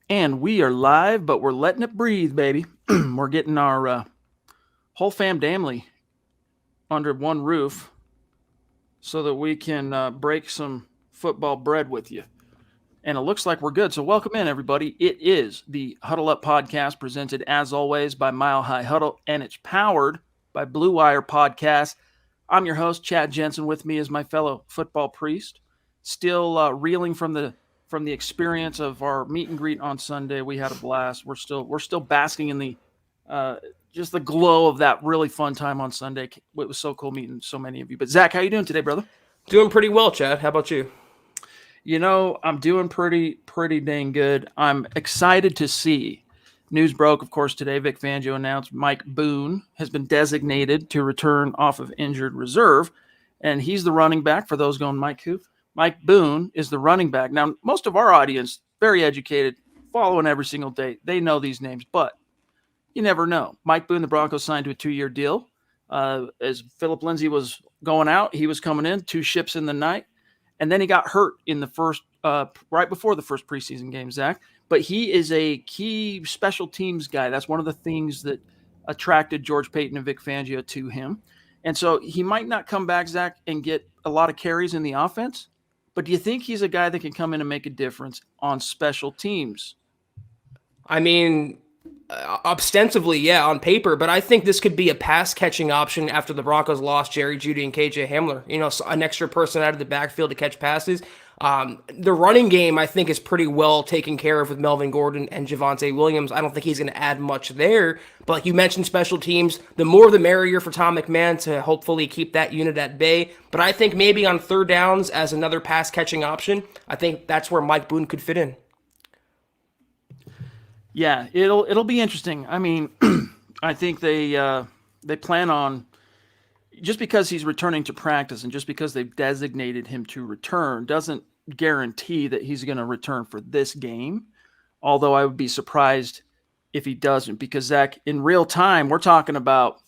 And we are live, but we're letting it breathe, baby. We're getting our whole family under one roof so that we can break some football bread with you. And it looks like we're good. So, welcome in, everybody. It is the Huddle Up podcast presented, as always, by Mile High Huddle, and it's powered by Blue Wire Podcast. I'm your host, Chad Jensen. With me is my fellow football priest, still reeling from the experience of our meet and greet on Sunday. We had a blast. We're still basking in the just the glow of that really fun time on Sunday. It was so cool meeting so many of you. But Zach, how you doing today, brother? Doing pretty well, Chad. How about you? I'm doing pretty dang good. I'm excited to see. News broke, of course, today. Vic Fangio announced Mike Boone has been designated to return off of injured reserve, and he's the running back. For those going, Mike who? Mike Boone is the running back. Now, most of our audience, very educated, following every single day. They know these names, but you never know. Mike Boone, the Broncos signed to a 2-year deal. As Philip Lindsay was going out, he was coming in, 2 ships in the night. And then he got hurt in the first, right before the first preseason game, Zach. But he is a key special teams guy. That's one of the things that attracted George Payton and Vic Fangio to him. And so he might not come back, Zach, and get a lot of carries in the offense. But do you think he's a guy that can come in and make a difference on special teams? I mean, ostensibly, yeah, on paper, but I think this could be a pass catching option after the Broncos lost Jerry Jeudy and KJ Hamler. An extra person out of the backfield to catch passes. The running game, I think, is pretty well taken care of with Melvin Gordon and Javonte Williams. I don't think he's going to add much there. But like you mentioned, special teams, the more the merrier for Tom McMahon to hopefully keep that unit at bay. But I think maybe on third downs as another pass catching option, I think that's where Mike Boone could fit in. Yeah, it'll be interesting. I mean, I think they plan on, just because he's returning to practice and just because they've designated him to return doesn't guarantee that he's going to return for this game. Although I would be surprised if he doesn't, because Zach, in real time, we're talking about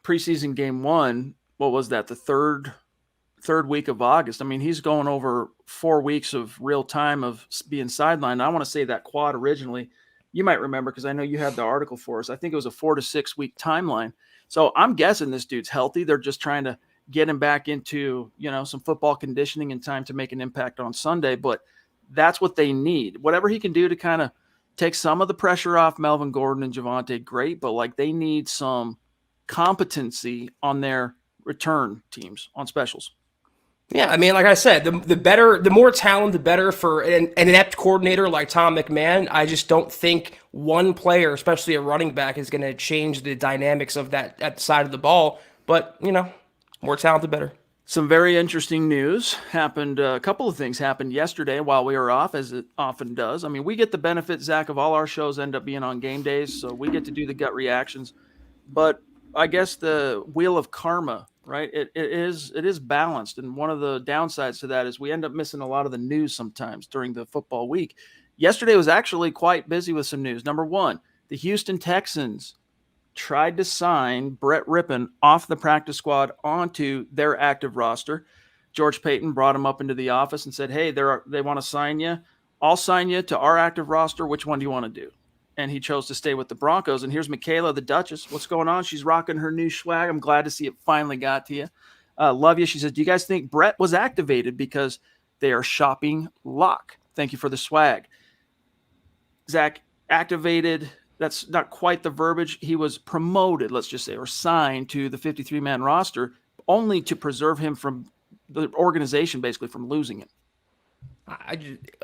preseason game 1. What was that? The third week of August. I mean, he's going over 4 weeks of real time of being sidelined. I want to say that quad originally, you might remember, because I know you had the article for us. I think it was a 4 to 6 week timeline. So I'm guessing this dude's healthy. They're just trying to get him back into, some football conditioning in time to make an impact on Sunday. But that's what they need. Whatever he can do to kind of take some of the pressure off Melvin Gordon and Javonte, great. But like, they need some competency on their return teams on specials. Yeah, I mean, like I said, the more talent, the better for an inept coordinator like Tom McMahon. I just don't think one player, especially a running back, is going to change the dynamics of that side of the ball. But, more talent, the better. Some very interesting news happened. A couple of things happened yesterday while we were off, as it often does. I mean, we get the benefit, Zach, of all our shows end up being on game days, so we get to do the gut reactions. But I guess the wheel of karma, right? It is balanced, and one of the downsides to that is we end up missing a lot of the news sometimes during the football week. Yesterday was actually quite busy with some news. Number one, the Houston Texans tried to sign Brett Rippon off the practice squad onto their active roster. George Payton brought him up into the office and said, "Hey, they want to sign you. I'll sign you to our active roster. Which one do you want to do?" And he chose to stay with the Broncos. And here's Michaela, the Duchess. What's going on? She's rocking her new swag. I'm glad to see it finally got to you. Love you. She says, "Do you guys think Brett was activated because they are shopping lock?" Thank you for the swag. Zach, activated, that's not quite the verbiage. He was promoted, let's just say, or signed to the 53-man roster only to preserve him from the organization, basically, from losing him.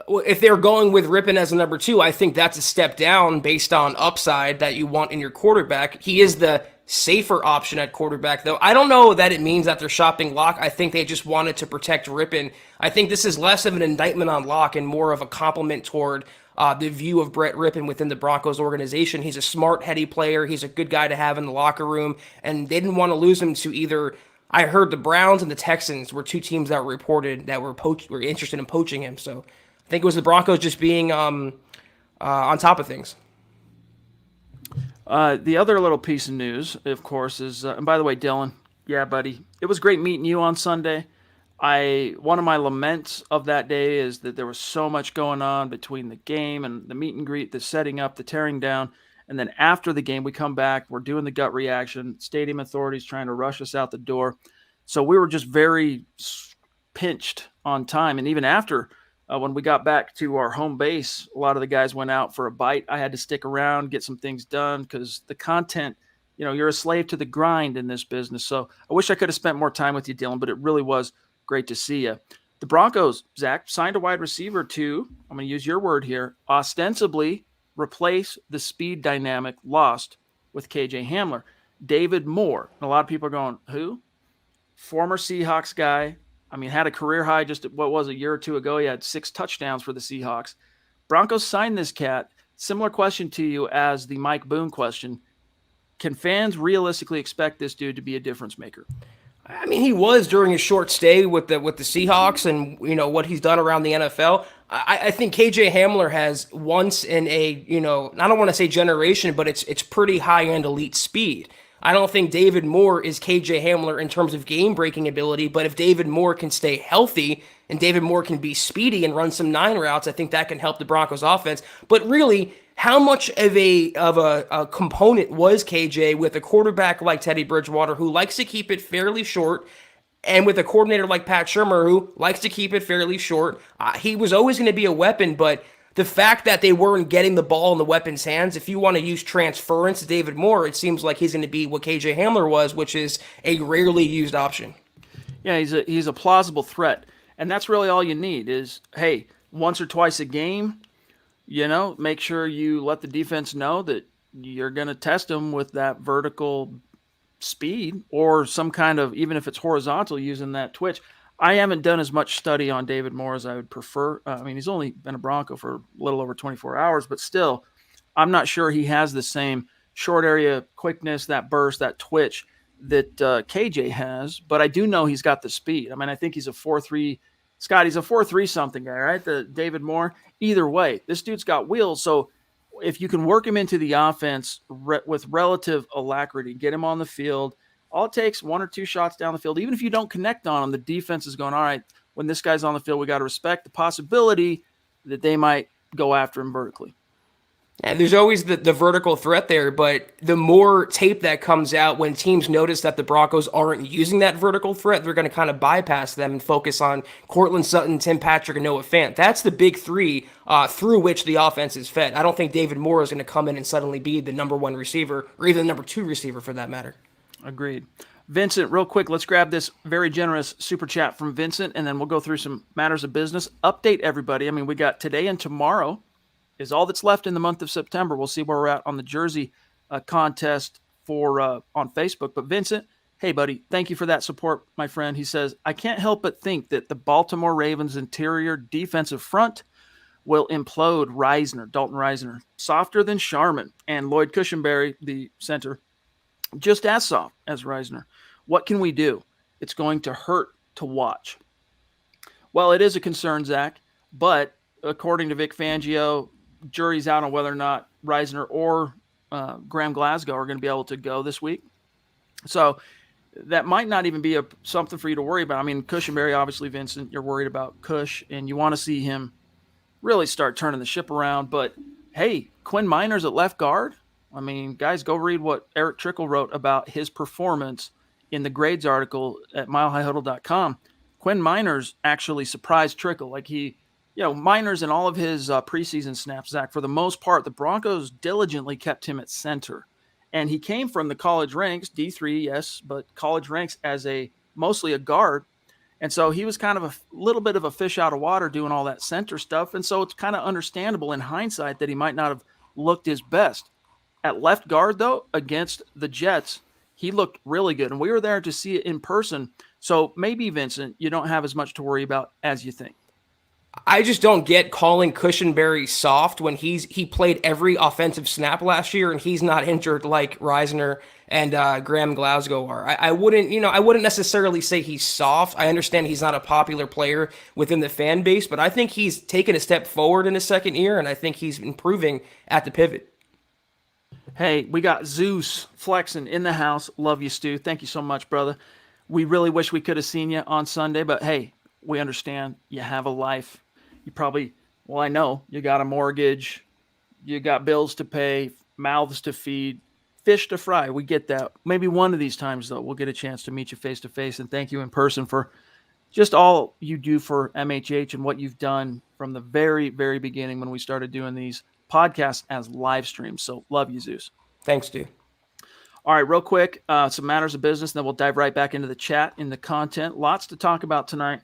If they're going with Rippon as a number 2, I think that's a step down based on upside that you want in your quarterback. He is the safer option at quarterback, though. I don't know that it means that they're shopping Locke. I think they just wanted to protect Rippon. I think this is less of an indictment on Locke and more of a compliment toward the view of Brett Rippon within the Broncos organization. He's a smart, heady player. He's a good guy to have in the locker room, and they didn't want to lose him to either. I heard the Browns and the Texans were 2 teams that were reported that were interested in poaching him. So I think it was the Broncos just being on top of things. The other little piece of news, of course, is, and by the way, Dylan, yeah, buddy, it was great meeting you on Sunday. One of my laments of that day is that there was so much going on between the game and the meet and greet, the setting up, the tearing down, and then after the game we come back, we're doing the gut reaction, stadium authorities trying to rush us out the door. So we were just very pinched on time, and even after when we got back to our home base, a lot of the guys went out for a bite. I had to stick around, get some things done because the content, you're a slave to the grind in this business. So I wish I could have spent more time with you, Dylan, but it really was great to see you. The Broncos, Zach, signed a wide receiver to, I'm going to use your word here, ostensibly replace the speed dynamic lost with KJ Hamler. David Moore. And a lot of people are going, who? Former Seahawks guy. I mean, had a career high just, a year or two ago. He had 6 touchdowns for the Seahawks. Broncos signed this cat. Similar question to you as the Mike Boone question. Can fans realistically expect this dude to be a difference maker? I mean, he was during his short stay with the Seahawks, and what he's done around the NFL. I think KJ Hamler has once in a I don't want to say generation, but it's pretty high end elite speed. I don't think David Moore is KJ Hamler in terms of game breaking ability, but if David Moore can stay healthy and David Moore can be speedy and run some 9 routes, I think that can help the Broncos offense. But really, how much of a component was KJ with a quarterback like Teddy Bridgewater, who likes to keep it fairly short, and with a coordinator like Pat Shurmur, who likes to keep it fairly short? He was always going to be a weapon, but the fact that they weren't getting the ball in the weapon's hands, if you want to use transference to David Moore, it seems like he's going to be what KJ Hamler was, which is a rarely used option. Yeah, he's a plausible threat. And that's really all you need is, hey, once or twice a game, make sure you let the defense know that you're going to test them with that vertical speed or some kind of, even if it's horizontal, using that twitch. I haven't done as much study on David Moore as I would prefer. I mean, he's only been a Bronco for a little over 24 hours, but still, I'm not sure he has the same short area quickness, that burst, that twitch that KJ has. But I do know he's got the speed. I mean, I think he's a 4.3. Scott, he's a 4.3 something guy, right? The David Moore. Either way, this dude's got wheels. So if you can work him into the offense with relative alacrity, get him on the field, all it takes 1 or 2 shots down the field. Even if you don't connect on him, the defense is going, all right, when this guy's on the field, we got to respect the possibility that they might go after him vertically. And there's always the vertical threat there, but the more tape that comes out when teams notice that the Broncos aren't using that vertical threat, they're going to kind of bypass them and focus on Courtland Sutton, Tim Patrick, and Noah Fant. That's the big 3 through which the offense is fed. I don't think David Moore is going to come in and suddenly be the number 1 receiver, or even the number 2 receiver for that matter. Agreed. Vincent, real quick, let's grab this very generous super chat from Vincent, and then we'll go through some matters of business. Update everybody. I mean, we got today and tomorrow is all that's left in the month of September. We'll see where we're at on the jersey contest for on Facebook. But Vincent, hey, buddy, thank you for that support, my friend. He says, I can't help but think that the Baltimore Ravens interior defensive front will implode Dalton Reisner, softer than Sharman, and Lloyd Cushenberry, the center, just as soft as Reisner. What can we do? It's going to hurt to watch. Well, it is a concern, Zach, but according to Vic Fangio, jury's out on whether or not Reisner or Graham Glasgow are going to be able to go this week. So that might not even be something for you to worry about. I mean, Cushenberry, obviously, Vincent, you're worried about Cush, and you want to see him really start turning the ship around. But, hey, Quinn Miners at left guard, I mean, guys, go read what Eric Trickle wrote about his performance in the grades article at milehighhuddle.com. Quinn Miners actually surprised Trickle. Like Miners in all of his preseason snaps, Zach, for the most part, the Broncos diligently kept him at center. And he came from the college ranks, D3, yes, but college ranks as mostly a guard. And so he was kind of a little bit of a fish out of water doing all that center stuff. And so it's kind of understandable in hindsight that he might not have looked his best. At left guard, though, against the Jets, he looked really good. And we were there to see it in person. So maybe, Vincent, you don't have as much to worry about as you think. I just don't get calling Cushenberry soft when he played every offensive snap last year and he's not injured like Reisner and Graham Glasgow are. I wouldn't necessarily say he's soft. I understand he's not a popular player within the fan base, but I think he's taken a step forward in his second year, and I think he's improving at the pivot. Hey, we got Zeus flexing in the house. Love you, Stu. Thank you so much, brother. We really wish we could have seen you on Sunday, but hey, we understand you have a life. You probably, well, I know you got a mortgage, you got bills to pay, mouths to feed, fish to fry. We get that. Maybe one of these times, though, we'll get a chance to meet you face to face and thank you in person for just all you do for MHH and what you've done from the very, very beginning when we started doing these podcasts as live streams. So love you, Zeus. Thanks, dude. All right, real quick, some matters of business, and then we'll dive right back into the chat, in the content. Lots to talk about tonight.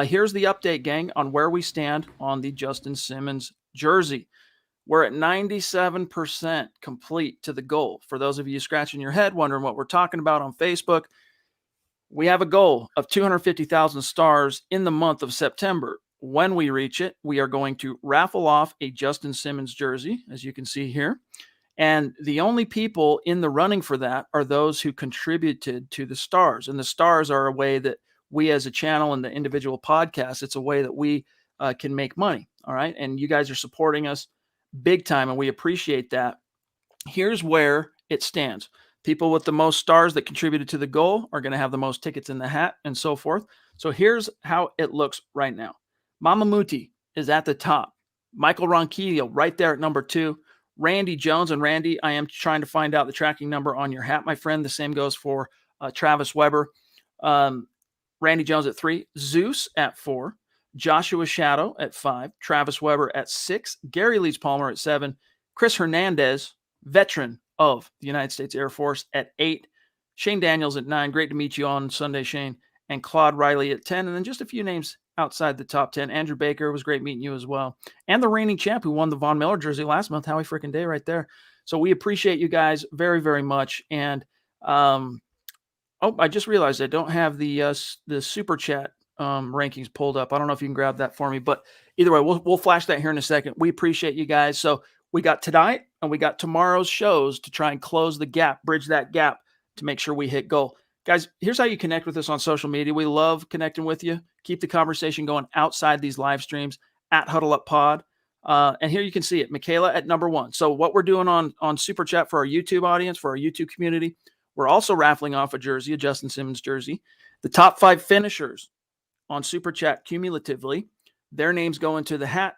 Here's the update, gang, on where we stand on the Justin Simmons jersey. We're at 97% complete to the goal. For those of you scratching your head, wondering what we're talking about on Facebook, we have a goal of 250,000 stars in the month of September. When we reach it, we are going to raffle off a Justin Simmons jersey, as you can see here. And the only people in the running for that are those who contributed to the stars. And the stars are a way that we as a channel and the individual podcasts, it's a way that we can make money. All right. And you guys are supporting us big time, and we appreciate that. Here's where it stands. People with the most stars that contributed to the goal are going to have the most tickets in the hat and so forth. So here's how it looks right now. Mama Muti is at the top. Michael Ronquillo right there at number 2. Randy Jones, and Randy, I am trying to find out the tracking number on your hat, my friend. The same goes for Travis Weber. Randy Jones at 3. Zeus at 4. Joshua Shadow at 5. Travis Weber at 6. Gary Leeds Palmer at 7. Chris Hernandez, veteran of the United States Air Force, at 8. Shane Daniels at 9. Great to meet you on Sunday, Shane. And Claude Riley at 10. And then just a few names outside the top 10. Andrew Baker, was great meeting you as well. And the reigning champ who won the Von Miller jersey last month. Howie freaking day right there. So we appreciate you guys very, very much. And I just realized I don't have the super chat rankings pulled up. I don't know if you can grab that for me, but either way, we'll flash that here in a second. We appreciate you guys. So we got tonight and we got tomorrow's shows to try and close the gap, bridge that gap to make sure we hit goal. Guys, here's how you connect with us on social media. We love connecting with you. Keep the conversation going outside these live streams at Huddle Up Pod. And here you can see it. Michaela at number 1. So what we're doing on Super Chat for our YouTube audience, for our YouTube community, we're also raffling off a jersey, a Justin Simmons jersey. The top 5 finishers on Super Chat cumulatively, their names go into the hat,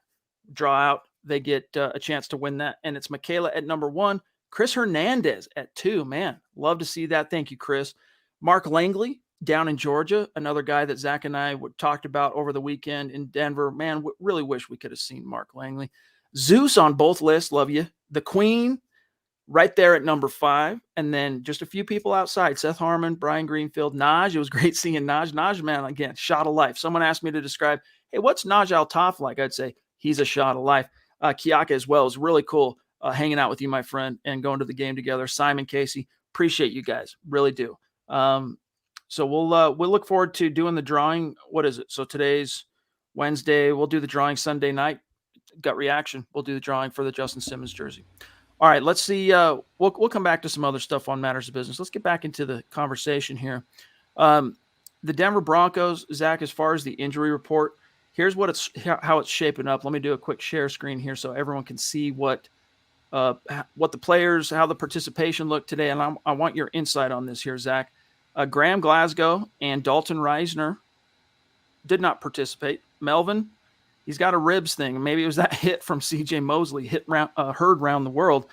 draw out. They get a chance to win that. And it's Michaela at number 1. Chris Hernandez at 2. Man, love to see that. Thank you, Chris. Mark Langley down in Georgia, another guy that Zach and I talked about over the weekend in Denver. Man, really wish we could have seen Mark Langley. Zeus on both lists, love you. The Queen right there at number 5. And then just a few people outside, Seth Harmon, Brian Greenfield, Naj. It was great seeing Naj. Naj, man, again, shot of life. Someone asked me to describe, hey, what's Naj Al-Taf like? I'd say he's a shot of life. Kiaka as well. It was really cool hanging out with you, my friend, and going to the game together. Simon, Casey, appreciate you guys. Really do. So we'll look forward to doing the drawing. What is it? So today's Wednesday. We'll do the drawing Sunday night. Gut reaction. We'll do the drawing for the Justin Simmons jersey. All right, let's see. We'll come back to some other stuff on matters of business. Let's get back into the conversation here. The Denver Broncos, Zach, as far as the injury report, here's how it's shaping up. Let me do a quick share screen here so everyone can see what the players, how the participation looked today. And I want your insight on this here, Zach. Graham Glasgow and Dalton Reisner did not participate. Melvin, he's got a ribs thing. Maybe it was that hit from C.J. Mosley, heard round the world.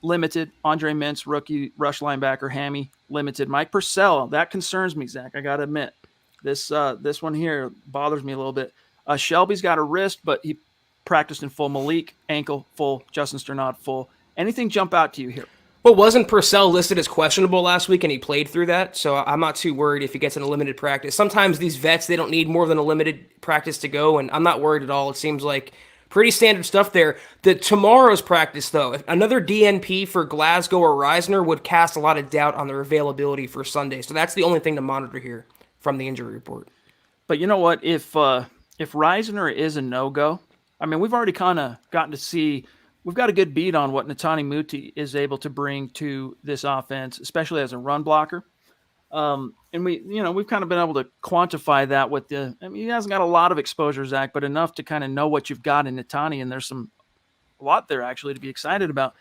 Limited. Andre Mintz, rookie rush linebacker, hammy, limited. Mike Purcell, that concerns me, Zach. I got to admit. This one here bothers me a little bit. Shelby's got a wrist, but he practiced in full. Malik, ankle, full. Justin Sternad, full. Anything jump out to you here? Well, wasn't Purcell listed as questionable last week, and he played through that? So I'm not too worried if he gets in a limited practice. Sometimes these vets, they don't need more than a limited practice to go, and I'm not worried at all. It seems like pretty standard stuff there. The tomorrow's practice, though, if another DNP for Glasgow or Reisner would cast a lot of doubt on their availability for Sunday. So that's the only thing to monitor here from the injury report. But you know what? If Reisner is a no-go, I mean, we've already kind of gotten to see. We've got a good beat on what Netani Muti is able to bring to this offense, especially as a run blocker. And we've kind of been able to quantify that with he hasn't got a lot of exposure, Zach, but enough to kind of know what you've got in Netani. And there's a lot there actually to be excited about.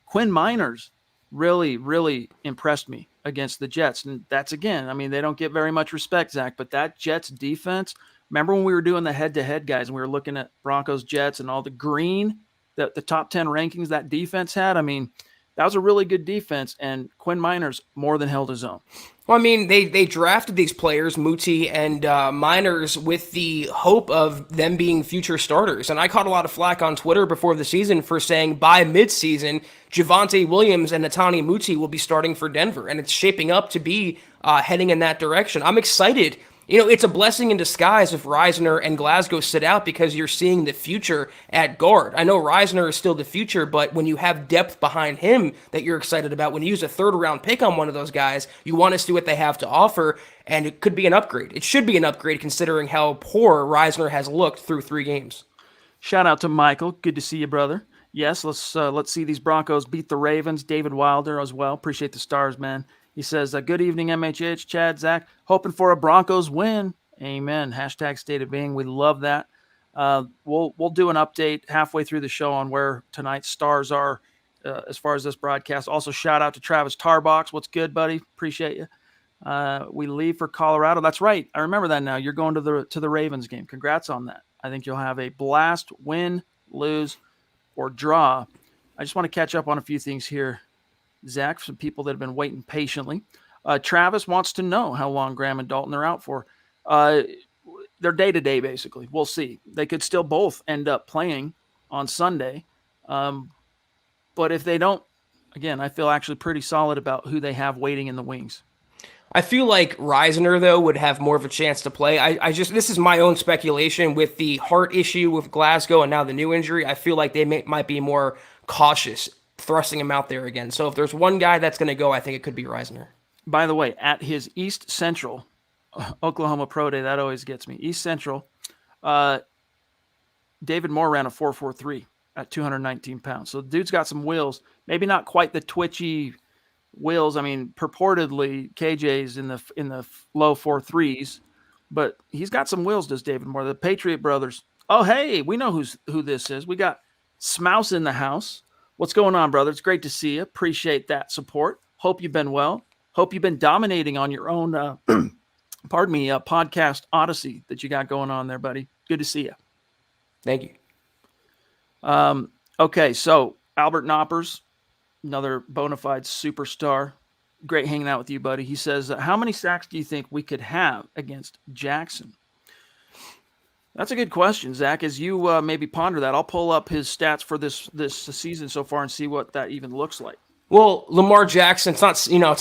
Quinn Miners really, really impressed me against the Jets. And that's, again, I mean, they don't get very much respect, Zach, but that Jets defense, remember when we were doing the head-to-head, guys, and we were looking at Broncos, Jets, and all the green, the top 10 rankings that defense had? I mean, that was a really good defense, and Quinn Miners more than held his own. Well, I mean, they drafted these players, Muti and Miners, with the hope of them being future starters. And I caught a lot of flack on Twitter before the season for saying by midseason, Javonte Williams and Netani Muti will be starting for Denver. And it's shaping up to be heading in that direction. I'm excited. You know, it's a blessing in disguise if Reisner and Glasgow sit out because you're seeing the future at guard. I know Reisner is still the future, but when you have depth behind him that you're excited about, when you use a third-round pick on one of those guys, you want to see what they have to offer, and it could be an upgrade. It should be an upgrade considering how poor Reisner has looked through 3 games. Shout out to Michael. Good to see you, brother. Yes, let's see these Broncos beat the Ravens. David Wilder as well. Appreciate the stars, man. He says, good evening, MHH, Chad, Zach. Hoping for a Broncos win. Amen. Hashtag state of being. We love that. We'll do an update halfway through the show on where tonight's stars are as far as this broadcast. Also, shout out to Travis Tarbox. What's good, buddy? Appreciate you. We leave for Colorado. That's right. I remember that now. You're going to the Ravens game. Congrats on that. I think you'll have a blast, win, lose, or draw. I just want to catch up on a few things here, Zach, some people that have been waiting patiently. Travis wants to know how long Graham and Dalton are out for. They're day-to-day, basically. We'll see. They could still both end up playing on Sunday. But if they don't, again, I feel actually pretty solid about who they have waiting in the wings. I feel like Reisner, though, would have more of a chance to play. This is my own speculation with the heart issue with Glasgow and now the new injury. I feel like they might be more cautious thrusting him out there again. So if there's one guy that's going to go, I think it could be Reisner. By the way, at his East Central Oklahoma Pro Day, that always gets me. East Central, David Moore ran a 4.43 at 219 pounds. So the dude's got some wheels. Maybe not quite the twitchy wheels. I mean, purportedly KJ's in the low 4.3s, but he's got some wheels, does David Moore. The Patriot brothers. Oh, hey, we know who this is. We got Smouse in the house. What's going on, brother? It's great to see you. Appreciate that support. Hope you've been well. Hope you've been dominating on your own, podcast odyssey that you got going on there, buddy. Good to see you. Thank you. Okay, so Albert Knoppers, another bona fide superstar. Great hanging out with you, buddy. He says, how many sacks do you think we could have against Jackson? That's a good question, Zach. As you maybe ponder that, I'll pull up his stats for this season so far and see what that even looks like. Well, Lamar Jackson, it's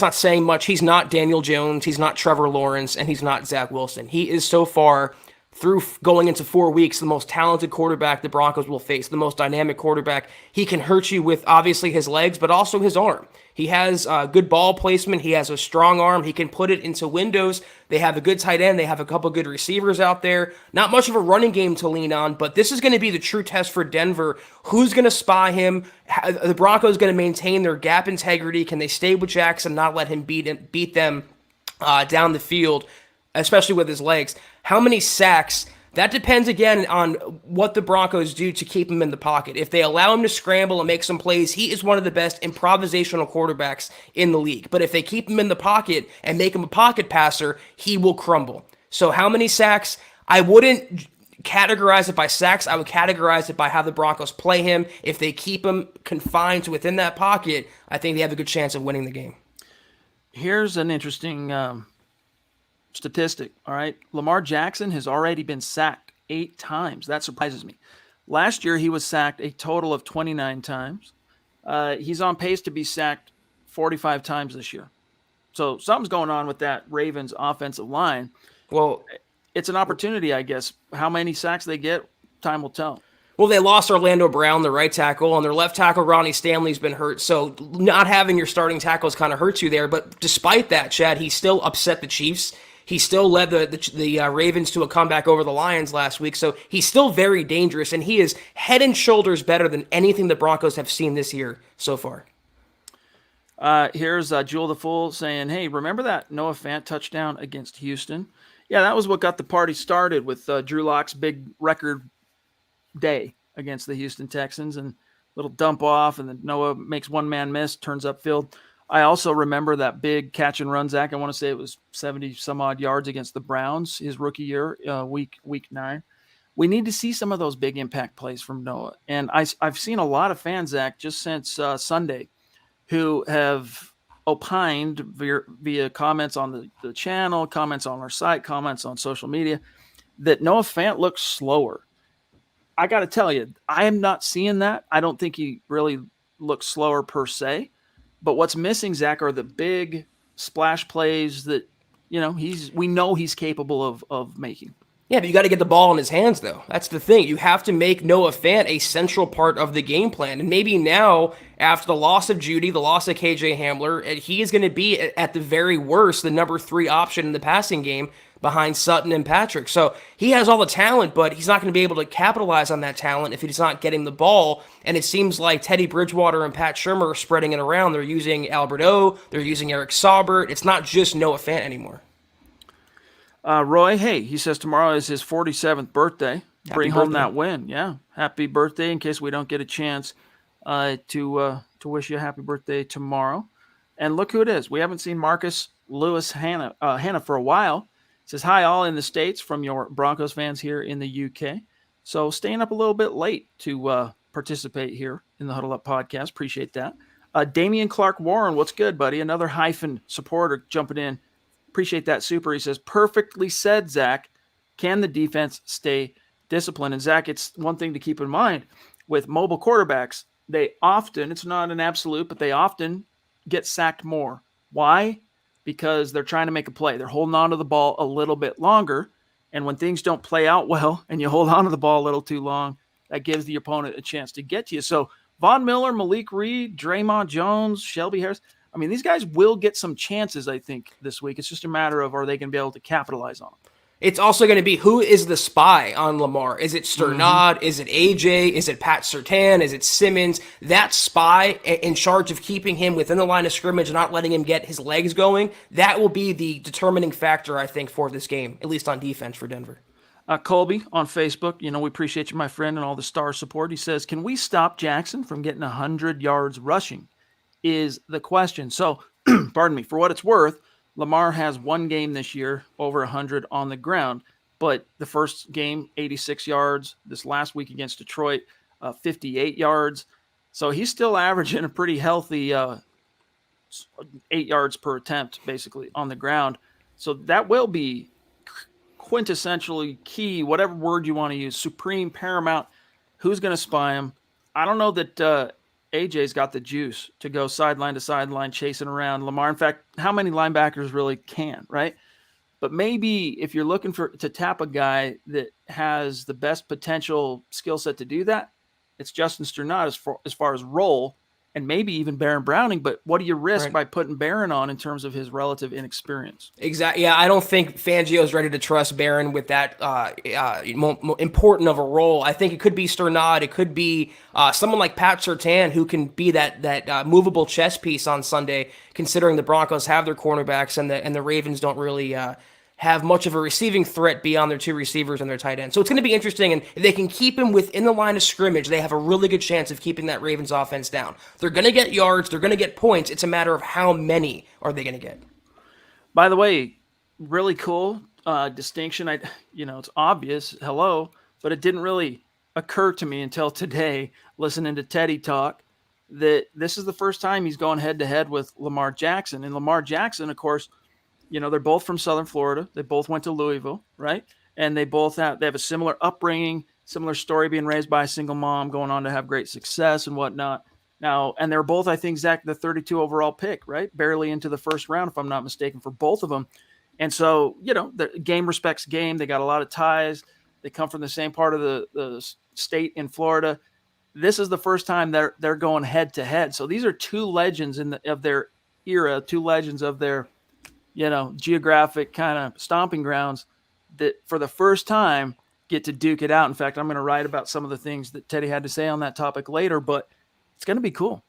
not saying much. He's not Daniel Jones, he's not Trevor Lawrence, and he's not Zach Wilson. He is so far through going into 4 weeks, the most talented quarterback the Broncos will face, the most dynamic quarterback. He can hurt you with obviously his legs, but also his arm. He has good ball placement. He has a strong arm. He can put it into windows. They have a good tight end. They have a couple good receivers out there. Not much of a running game to lean on, but this is going to be the true test for Denver. Who's going to spy him? The Broncos going to maintain their gap integrity. Can they stay with Jackson, not let him beat them down the field, especially with his legs? How many sacks? That depends, again, on what the Broncos do to keep him in the pocket. If they allow him to scramble and make some plays, he is one of the best improvisational quarterbacks in the league. But if they keep him in the pocket and make him a pocket passer, he will crumble. So how many sacks? I wouldn't categorize it by sacks. I would categorize it by how the Broncos play him. If they keep him confined to within that pocket, I think they have a good chance of winning the game. Here's an interesting statistic, all right? Lamar Jackson has already been sacked 8 times. That surprises me. Last year, he was sacked a total of 29 times. He's on pace to be sacked 45 times this year. So something's going on with that Ravens offensive line. Well, it's an opportunity, I guess. How many sacks they get, time will tell. Well, they lost Orlando Brown, the right tackle, and their left tackle, Ronnie Stanley's been hurt. So not having your starting tackles kind of hurts you there. But despite that, Chad, he still upset the Chiefs. He still led the Ravens to a comeback over the Lions last week. So he's still very dangerous, and he is head and shoulders better than anything the Broncos have seen this year so far. Here's Jewel the Fool saying, hey, remember that Noah Fant touchdown against Houston? Yeah, that was what got the party started with Drew Lock's big record day against the Houston Texans, and little dump off, and then Noah makes one-man miss, turns upfield. I also remember that big catch and run, Zach. I want to say it was 70 some odd yards against the Browns his rookie year, week 9. We need to see some of those big impact plays from Noah. And I've seen a lot of fans, Zach, just since Sunday, who have opined via comments on the channel, comments on our site, comments on social media, that Noah Fant looks slower. I got to tell you, I am not seeing that. I don't think he really looks slower per se. But what's missing, Zach, are the big splash plays that we know he's capable of making. Yeah, but you got to get the ball in his hands, though. That's the thing. You have to make Noah Fant a central part of the game plan. And maybe now, after the loss of Judy, the loss of KJ Hamler, he is going to be, at the very worst, the number 3 option in the passing game behind Sutton and Patrick. So he has all the talent, but he's not going to be able to capitalize on that talent if he's not getting the ball. And it seems like Teddy Bridgewater and Pat Shurmur are spreading it around. They're using Albert O. They're using Eric Saubert. It's not just Noah Fant anymore. Roy, hey, he says tomorrow is his 47th birthday. Bring home birthday. that win. Yeah, happy birthday in case we don't get a chance to wish you a happy birthday tomorrow. And look who it is. We haven't seen Marcus Lewis Hannah for a while. It says, hi, all in the States from your Broncos fans here in the UK. So staying up a little bit late to participate here in the Huddle Up podcast. Appreciate that. Damian Clark Warren, what's good, buddy? Another hyphen supporter jumping in. Appreciate that, super. He says, perfectly said, Zach. Can the defense stay disciplined? And Zach, it's one thing to keep in mind with mobile quarterbacks. They often, it's not an absolute, but they often get sacked more. Why? Because they're trying to make a play. They're holding on to the ball a little bit longer. And when things don't play out well and you hold on to the ball a little too long, that gives the opponent a chance to get to you. So Von Miller, Malik Reed, Draymond Jones, Shelby Harris, I mean, these guys will get some chances, I think, this week. It's just a matter of, are they going to be able to capitalize on them? It's also going to be, who is the spy on Lamar? Is it Sternad? Mm-hmm. Is it AJ? Is it Pat Surtain? Is it Simmons? That spy in charge of keeping him within the line of scrimmage and not letting him get his legs going, that will be the determining factor, I think, for this game, at least on defense for Denver. Colby on Facebook, we appreciate you, my friend, and all the star support. He says, can we stop Jackson from getting 100 yards rushing? Is the question. So, pardon me, for what it's worth, Lamar has one game this year over 100 on the ground, but the first game, 86 yards. This last week against Detroit, 58 yards. So he's still averaging a pretty healthy 8 yards per attempt, basically, on the ground. So that will be quintessentially key, whatever word you want to use, supreme, paramount. Who's going to spy him? I don't know that AJ's got the juice to go sideline to sideline chasing around Lamar. In fact, how many linebackers really can, right? But maybe if you're looking to tap a guy that has the best potential skill set to do that, it's Justin Sternad as far as role, and maybe even Baron Browning. But what do you risk by putting Baron on in terms of his relative inexperience? Exactly. Yeah, I don't think Fangio is ready to trust Baron with that important of a role. I think it could be Sternad. It could be someone like Pat Surtain, who can be that movable chess piece on Sunday, considering the Broncos have their cornerbacks and the Ravens don't really have much of a receiving threat beyond their 2 receivers and their tight end. So it's going to be interesting, and if they can keep him within the line of scrimmage, they have a really good chance of keeping that Ravens offense down. They're going to get yards, they're going to get points. It's a matter of how many are they going to get. By the way, really cool distinction. It's obvious, but it didn't really occur to me until today, listening to Teddy talk, that this is the first time he's going head-to-head with Lamar Jackson. And Lamar Jackson, of course, they're both from Southern Florida. They both went to Louisville, right? And they have a similar upbringing, similar story, being raised by a single mom, going on to have great success and whatnot. Now, and they're both, I think, Zach, the 32 overall pick, right? Barely into the first round, if I'm not mistaken, for both of them. And so, the game respects game. They got a lot of ties. They come from the same part of the state in Florida. This is the first time they're going head to head. So these are 2 legends of their era, 2 legends of their geographic kind of stomping grounds that for the first time get to duke it out. In fact, I'm going to write about some of the things that Teddy had to say on that topic later, but it's going to be cool.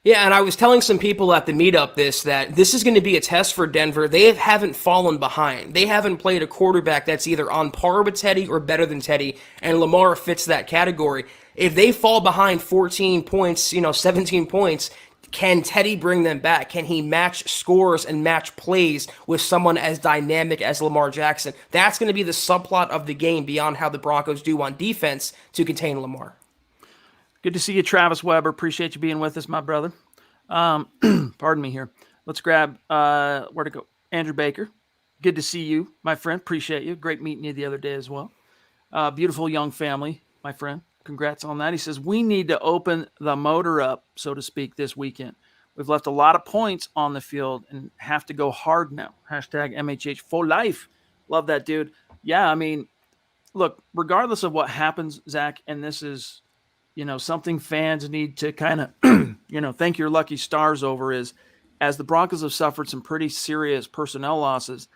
Yeah, and I was telling some people at the meetup that this is going to be a test for Denver. They haven't fallen behind. They haven't played a quarterback that's either on par with Teddy or better than Teddy, and Lamar fits that category. If they fall behind 14 points, 17 points, Can Teddy bring them back? Can he match scores and match plays with someone as dynamic as Lamar Jackson? That's going to be the subplot of the game beyond how the Broncos do on defense to contain Lamar. Good to see you, Travis Weber. Appreciate you being with us, my brother. Pardon me here. Let's grab, where to go? Andrew Baker. Good to see you, my friend. Appreciate you. Great meeting you the other day as well. Beautiful young family, my friend. Congrats on that. He says, we need to open the motor up, so to speak, this weekend. We've left a lot of points on the field and have to go hard now. Hashtag MHH for life. Love that, dude. Yeah, I mean, look, regardless of what happens, Zach, and this is, something fans need to kind of, thank your lucky stars over is, as the Broncos have suffered some pretty serious personnel losses,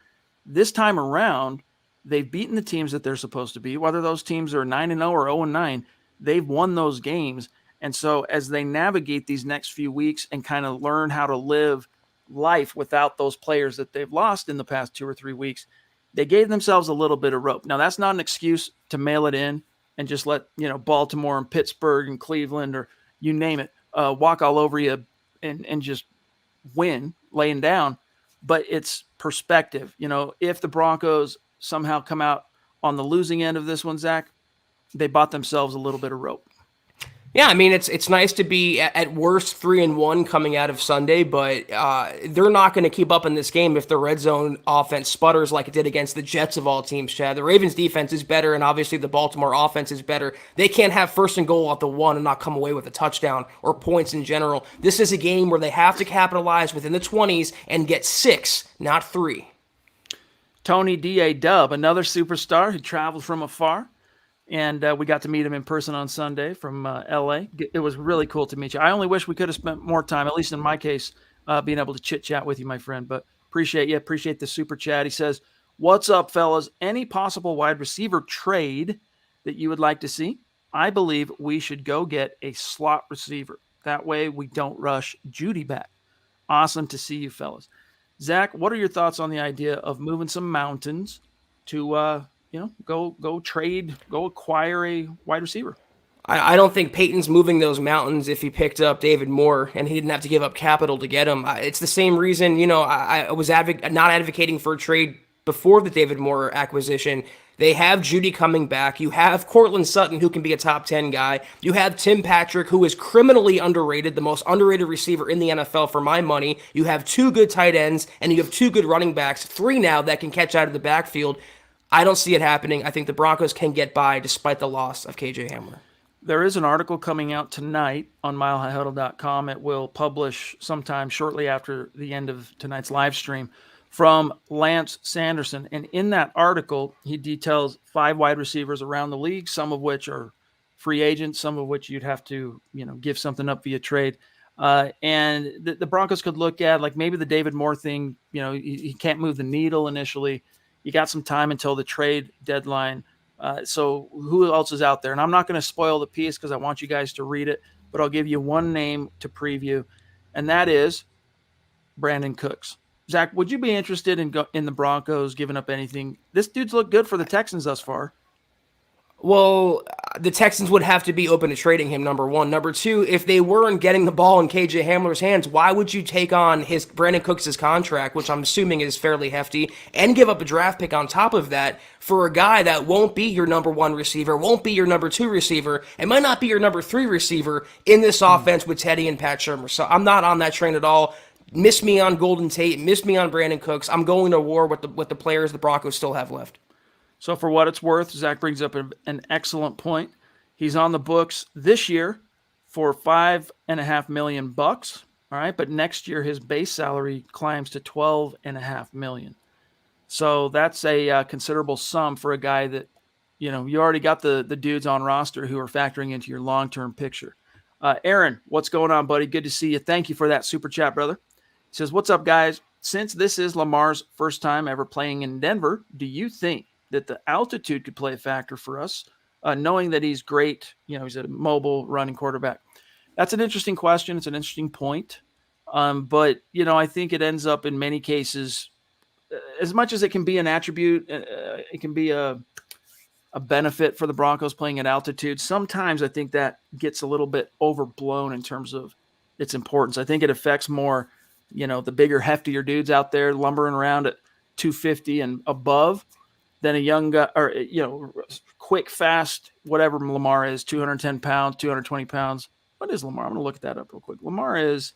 this time around, they've beaten the teams that they're supposed to be, whether those teams are 9-0 or 0-9, they've won those games. And so as they navigate these next few weeks and kind of learn how to live life without those players that they've lost in the past 2 or 3 weeks, they gave themselves a little bit of rope. Now, that's not an excuse to mail it in and just let, Baltimore and Pittsburgh and Cleveland or you name it, walk all over you and just win laying down. But it's perspective. If the Broncos somehow come out on the losing end of this one, Zach, they bought themselves a little bit of rope. Yeah, I mean, it's nice to be at worst 3-1 coming out of Sunday, but they're not going to keep up in this game if the red zone offense sputters like it did against the Jets of all teams, Chad. The Ravens defense is better, and obviously the Baltimore offense is better. They can't have first and goal at the 1 and not come away with a touchdown or points in general. This is a game where they have to capitalize within the 20s and get 6, not 3. Tony D.A. Dub, another superstar who traveled from afar. And we got to meet him in person on Sunday from L.A. It was really cool to meet you. I only wish we could have spent more time, at least in my case, being able to chit-chat with you, my friend. But appreciate you. Appreciate the super chat. He says, what's up, fellas? Any possible wide receiver trade that you would like to see? I believe we should go get a slot receiver. That way we don't rush Judy back. Awesome to see you, fellas. Zach, what are your thoughts on the idea of moving some mountains to go trade, go acquire a wide receiver? I don't think Peyton's moving those mountains if he picked up David Moore and he didn't have to give up capital to get him. It's the same reason, I was not advocating for a trade before the David Moore acquisition. They have Judy coming back. You have Cortland Sutton, who can be a top 10 guy. You have Tim Patrick, who is criminally underrated, the most underrated receiver in the NFL for my money. You have 2 good tight ends, and you have 2 good running backs, 3 now that can catch out of the backfield. I don't see it happening. I think the Broncos can get by despite the loss of KJ Hamler. There is an article coming out tonight on milehighhuddle.com. It will publish sometime shortly after the end of tonight's live stream from Lance Sanderson. And in that article, he details 5 wide receivers around the league, some of which are free agents, some of which you'd have to, give something up via trade. And the Broncos could look at, like, maybe the David Moore thing, he can't move the needle initially. You got some time until the trade deadline. So who else is out there? And I'm not going to spoil the piece because I want you guys to read it, but I'll give you one name to preview, and that is Brandon Cooks. Zach, would you be interested in the Broncos giving up anything? This dude's looked good for the Texans thus far. Well, the Texans would have to be open to trading him, number one. Number two, if they weren't getting the ball in KJ Hamler's hands, why would you take on Brandon Cooks' contract, which I'm assuming is fairly hefty, and give up a draft pick on top of that for a guy that won't be your number 1 receiver, won't be your number 2 receiver, and might not be your number 3 receiver in this offense with Teddy and Pat Shurmur? So I'm not on that train at all. Miss me on Golden Tate, miss me on Brandon Cooks. I'm going to war with the players the Broncos still have left. So for what it's worth, Zach brings up an excellent point. He's on the books this year for $5.5 million. All right, but next year his base salary climbs to $12.5 million. So that's a considerable sum for a guy that, you already got the dudes on roster who are factoring into your long-term picture. Aaron, what's going on, buddy? Good to see you. Thank you for that super chat, brother. He says, what's up, guys? Since this is Lamar's first time ever playing in Denver, do you think that the altitude could play a factor for us, knowing that he's great, he's a mobile running quarterback? That's an interesting question. It's an interesting point. But, I think it ends up in many cases, as much as it can be an attribute, it can be a benefit for the Broncos playing at altitude. Sometimes I think that gets a little bit overblown in terms of its importance. I think it affects more, the bigger, heftier dudes out there lumbering around at 250 and above than a young guy or, quick, fast, whatever Lamar is, 210 pounds, 220 pounds. What is Lamar? I'm going to look that up real quick. Lamar is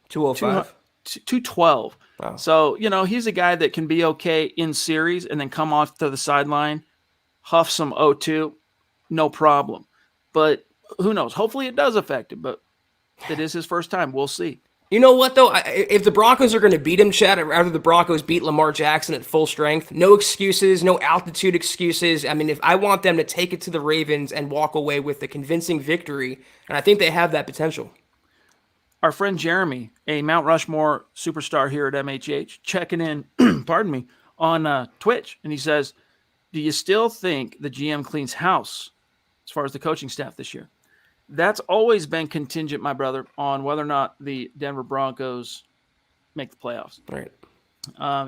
205. 212. Wow. So, he's a guy that can be okay in series and then come off to the sideline, huff some O2, no problem. But who knows? Hopefully it does affect him, but it is his first time. We'll see. You know what, though? If the Broncos are going to beat him, Chad, I'd rather the Broncos beat Lamar Jackson at full strength. No excuses, no altitude excuses. I mean, if I want them to take it to the Ravens and walk away with a convincing victory, and I think they have that potential. Our friend Jeremy, a Mount Rushmore superstar here at MHH, checking in, pardon me, on Twitch, and he says, do you still think the GM cleans house as far as the coaching staff this year? That's always been contingent, my brother, on whether or not the Denver Broncos make the playoffs. Right.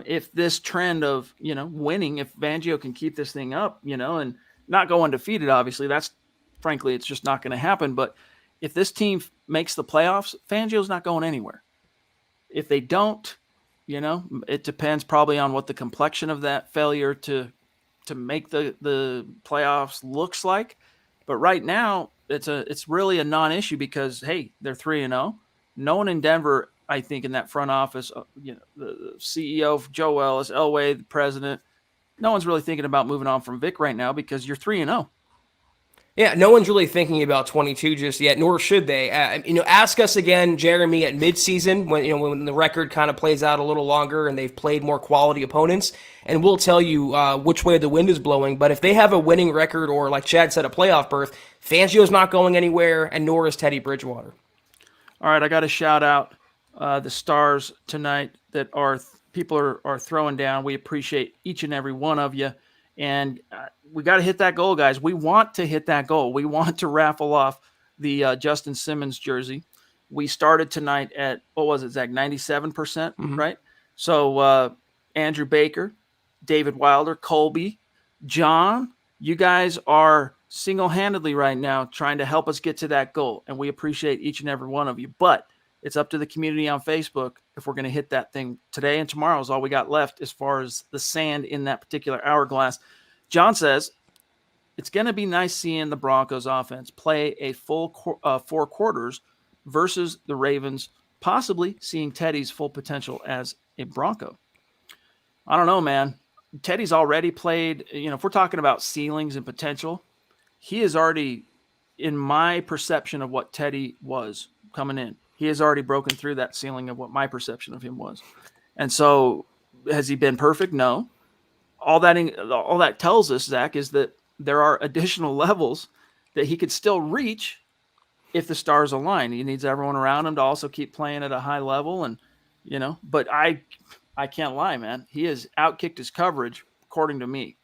If this trend of, winning, if Fangio can keep this thing up, and not go undefeated, obviously, frankly, it's just not going to happen. But if this team makes the playoffs, Fangio's not going anywhere. If they don't, it depends probably on what the complexion of that failure to make the playoffs looks like. But right now, it's really a non-issue because, hey, they're 3-0. No one in Denver, I think, in that front office, the CEO, Joe Ellis, Elway, the president, no one's really thinking about moving on from Vic right now because you're 3-0. Yeah, no one's really thinking about 22 just yet, nor should they. Ask us again, Jeremy, at midseason when the record kind of plays out a little longer and they've played more quality opponents, and we'll tell you which way the wind is blowing. But if they have a winning record or, like Chad said, a playoff berth, Fangio's not going anywhere, and nor is Teddy Bridgewater. All right, I got to shout out the stars tonight that people are throwing down. We appreciate each and every one of you. And we got to hit that goal, guys. We want to hit that goal. We want to raffle off the Justin Simmons jersey. We started tonight at, what was it, Zach, 97%, right? So Andrew Baker, David Wilder, Colby, John, you guys are single-handedly right now trying to help us get to that goal. And we appreciate each and every one of you. But it's up to the community on Facebook if we're going to hit that thing. Today and tomorrow is all we got left as far as the sand in that particular hourglass. John says, it's going to be nice seeing the Broncos offense play a full 4 quarters versus the Ravens, possibly seeing Teddy's full potential as a Bronco. I don't know, man. Teddy's already played, if we're talking about ceilings and potential, he is already, in my perception of what Teddy was coming in, he has already broken through that ceiling of what my perception of him was. And so has he been perfect? No. All that tells us, Zach, is that there are additional levels that he could still reach if the stars align. He needs everyone around him to also keep playing at a high level. And, but I can't lie, man. He has outkicked his coverage, according to me.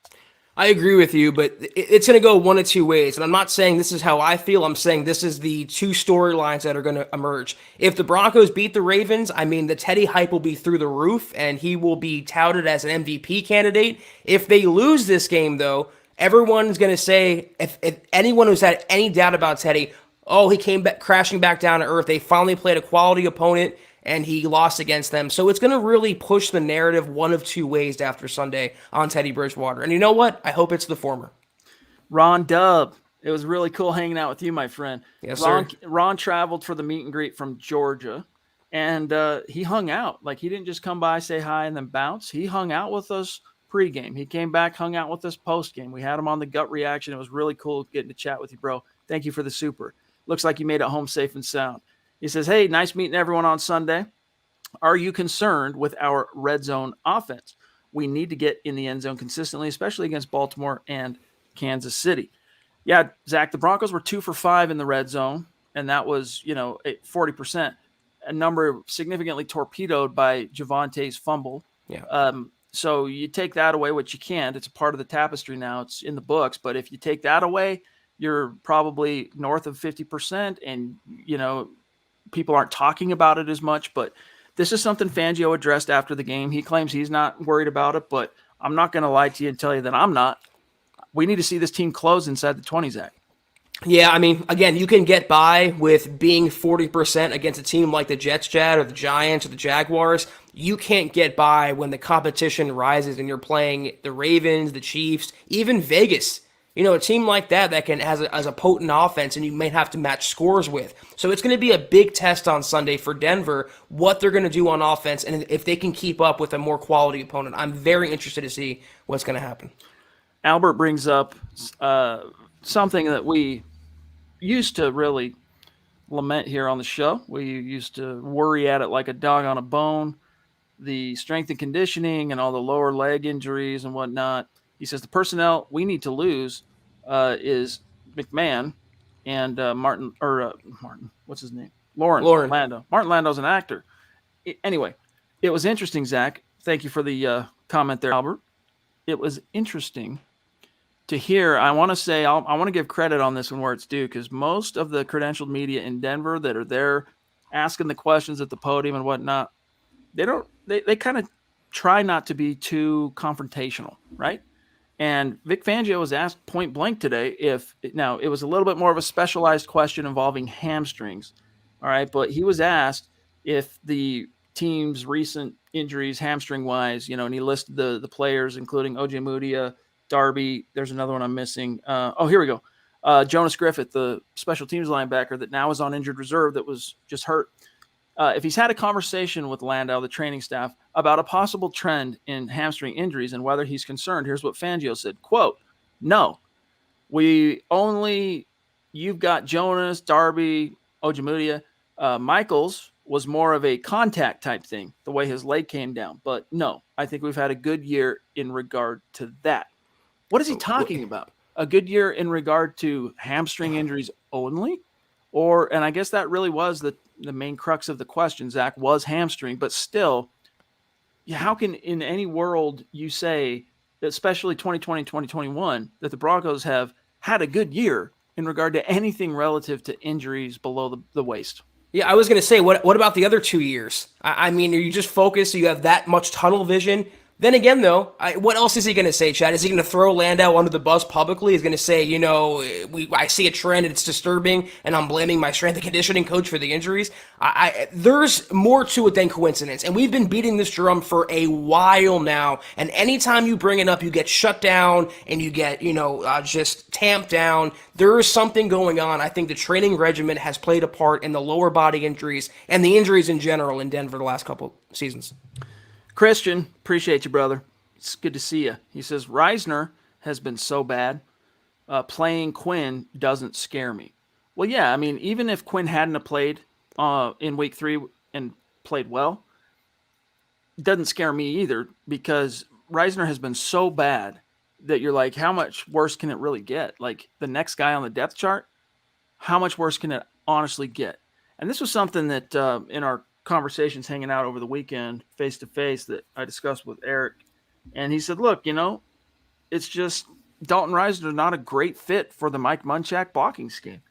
I agree with you, but it's going to go one of two ways. And I'm not saying this is how I feel. I'm saying this is the two storylines that are going to emerge. If the Broncos beat the Ravens, I mean, the Teddy hype will be through the roof, and he will be touted as an MVP candidate. If they lose this game, though, everyone's going to say, if anyone who's had any doubt about Teddy, oh, he came back crashing back down to earth. They finally played a quality opponent, and he lost against them. So it's going to really push the narrative one of two ways after Sunday on Teddy Bridgewater. And you know what? I hope it's the former. Ron Dub, it was really cool hanging out with you, my friend. Yes, sir. Ron traveled for the meet and greet from Georgia, and he hung out. Like, he didn't just come by, say hi, and then bounce. He hung out with us pregame. He came back, hung out with us postgame. We had him on the gut reaction. It was really cool getting to chat with you, bro. Thank you for the super. Looks like you made it home safe and sound. He says, hey, nice meeting everyone on Sunday. Are you concerned with our red zone offense? We need to get in the end zone consistently, especially against Baltimore and Kansas City. Yeah, Zach, the Broncos were 2 for 5 in the red zone, and that was, 40%. A number significantly torpedoed by Javante's fumble. Yeah. So you take that away, which you can't. It's a part of the tapestry now. It's in the books. But if you take that away, you're probably north of 50%, and, people aren't talking about it as much, but this is something Fangio addressed after the game. He claims he's not worried about it, but I'm not going to lie to you and tell you that I'm not. We need to see this team close inside the 20, Zach. Yeah, I mean, again, you can get by with being 40% against a team like the Jets, Chad, or the Giants, or the Jaguars. You can't get by when the competition rises and you're playing the Ravens, the Chiefs, even Vegas. A team like that can has a potent offense, and you may have to match scores with. So it's going to be a big test on Sunday for Denver, what they're going to do on offense, and if they can keep up with a more quality opponent. I'm very interested to see what's going to happen. Albert brings up something that we used to really lament here on the show. We used to worry at it like a dog on a bone, the strength and conditioning and all the lower leg injuries and whatnot. He says the personnel we need to lose is McMahon and Martin. What's his name? Lauren Lauren. Lando. Martin Lando's an actor. Anyway, it was interesting, Zach. Thank you for the comment there, Albert. It was interesting to hear. I want to say I want to give credit on this one where it's due, because most of the credentialed media in Denver that are there asking the questions at the podium and whatnot, they kind of try not to be too confrontational, right? And Vic Fangio was asked point blank today if now it was a little bit more of a specialized question involving hamstrings, all right, but he was asked if the team's recent injuries, hamstring wise, and he listed the players, including OJ Mudia, Darby. There's another one I'm missing. Here we go. Jonas Griffith, the special teams linebacker that now is on injured reserve, that was just hurt. If he's had a conversation with Landau, the training staff, about a possible trend in hamstring injuries and whether he's concerned, here's what Fangio said, quote, "No, you've got Jonas, Darby, Ojemudia. Michaels was more of a contact type thing, the way his leg came down. But no, I think we've had a good year in regard to that." What is he talking about? A good year in regard to hamstring injuries only? And I guess that really was the main crux of the question, Zach, was hamstring. But still, how can in any world you say, especially 2020, 2021, that the Broncos have had a good year in regard to anything relative to injuries below the waist? Yeah, I was going to say, what about the other 2 years? I mean, are you just focused? So you have that much tunnel vision? Then again, though, what else is he going to say, Chad? Is he going to throw Landau under the bus publicly? He's going to say, I see a trend and it's disturbing, and I'm blaming my strength and conditioning coach for the injuries. There's more to it than coincidence, and we've been beating this drum for a while now. And anytime you bring it up, you get shut down and you get, just tamped down. There is something going on. I think the training regimen has played a part in the lower body injuries and the injuries in general in Denver the last couple seasons. Christian, appreciate you, brother. It's good to see you. He says, Reisner has been so bad. Playing Quinn doesn't scare me. Well, yeah, I mean, even if Quinn hadn't played in week 3 and played well, it doesn't scare me either, because Reisner has been so bad that you're like, how much worse can it really get? Like the next guy on the depth chart, how much worse can it honestly get? And this was something that in our conversations hanging out over the weekend face to face that I discussed with Eric, and he said, look, it's just Dalton Reisner not a great fit for the Mike Munchak blocking scheme.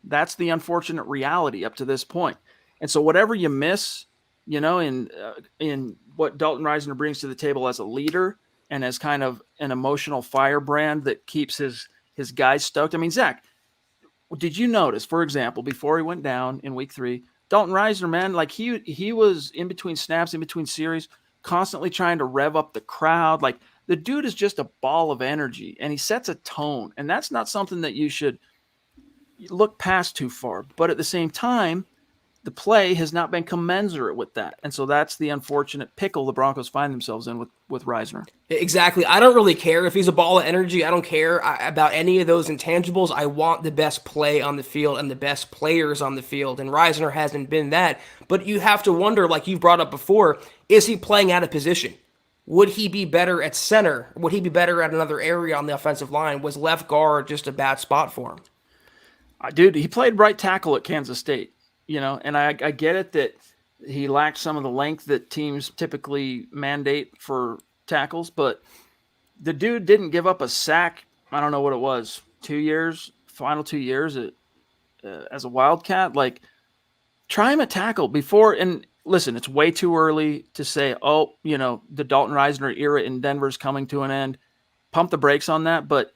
That's the unfortunate reality up to this point. And so whatever you miss, in what Dalton Reisner brings to the table as a leader and as kind of an emotional firebrand that keeps his guys stoked. I mean, Zach, did you notice, for example, before he went down in week 3, Dalton Reisner, man, like he was in between snaps, in between series, constantly trying to rev up the crowd. Like the dude is just a ball of energy, and he sets a tone. And that's not something that you should look past too far. But at the same time, the play has not been commensurate with that. And so that's the unfortunate pickle the Broncos find themselves in with Reisner. Exactly. I don't really care if he's a ball of energy. I don't care about any of those intangibles. I want the best play on the field and the best players on the field. And Reisner hasn't been that. But you have to wonder, like you've brought up before, is he playing out of position? Would he be better at center? Would he be better at another area on the offensive line? Was left guard just a bad spot for him? Dude, he played right tackle at Kansas State. And I get it that he lacked some of the length that teams typically mandate for tackles, but the dude didn't give up a sack. I don't know what it was, final 2 years as a Wildcat. Like, try him a tackle before. And listen, it's way too early to say, the Dalton Reisner era in Denver's coming to an end. Pump the brakes on that. But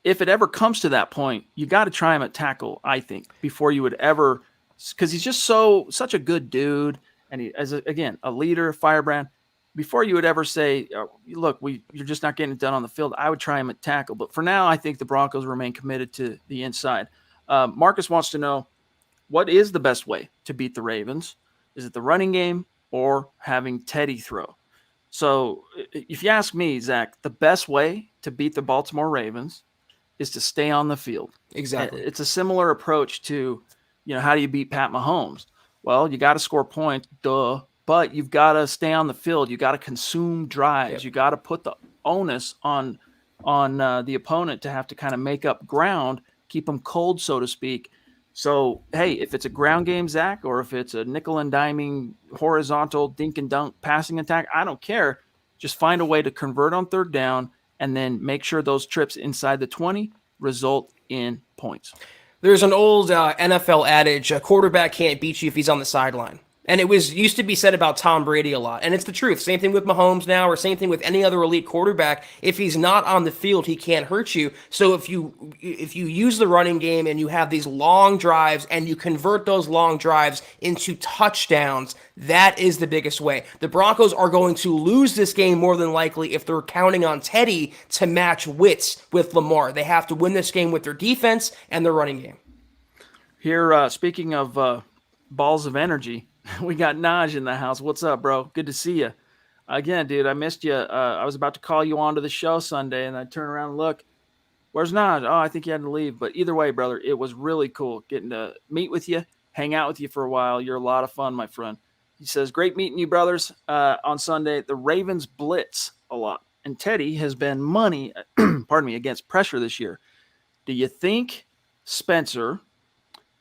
if it ever comes to that point, you got to try him at tackle, I think, before you would ever, because he's just such a good dude, and he again a leader, firebrand. Before you would ever say, "Look, you're just not getting it done on the field," I would try him at tackle. But for now, I think the Broncos remain committed to the inside. Marcus wants to know, what is the best way to beat the Ravens? Is it the running game or having Teddy throw? So, if you ask me, Zach, the best way to beat the Baltimore Ravens is to stay on the field. Exactly. It's a similar approach to, how do you beat Pat Mahomes? Well, you got to score points, duh, but you've got to stay on the field. You got to consume drives. Yep. You got to put the onus on the opponent to have to kind of make up ground, keep them cold, so to speak. So, hey, if it's a ground game, Zach, or if it's a nickel and diming horizontal dink and dunk passing attack, I don't care. Just find a way to convert on third down and then make sure those trips inside the 20 result in points. There's an old NFL adage: a quarterback can't beat you if he's on the sideline. And it used to be said about Tom Brady a lot. And it's the truth. Same thing with Mahomes now, or same thing with any other elite quarterback. If he's not on the field, he can't hurt you. So if you use the running game and you have these long drives and you convert those long drives into touchdowns, that is the biggest way. The Broncos are going to lose this game more than likely if they're counting on Teddy to match wits with Lamar. They have to win this game with their defense and their running game. Here, speaking of balls of energy, we got Naj in the house. What's up, bro? Good to see you. Again, dude, I missed you. I was about to call you onto the show Sunday, and I turn around and look. Where's Naj? Oh, I think he had to leave. But either way, brother, it was really cool getting to meet with you, hang out with you for a while. You're a lot of fun, my friend. He says, great meeting you, brothers, on Sunday. The Ravens blitz a lot, and Teddy has been money, pardon me, against pressure this year. Do you think Spencer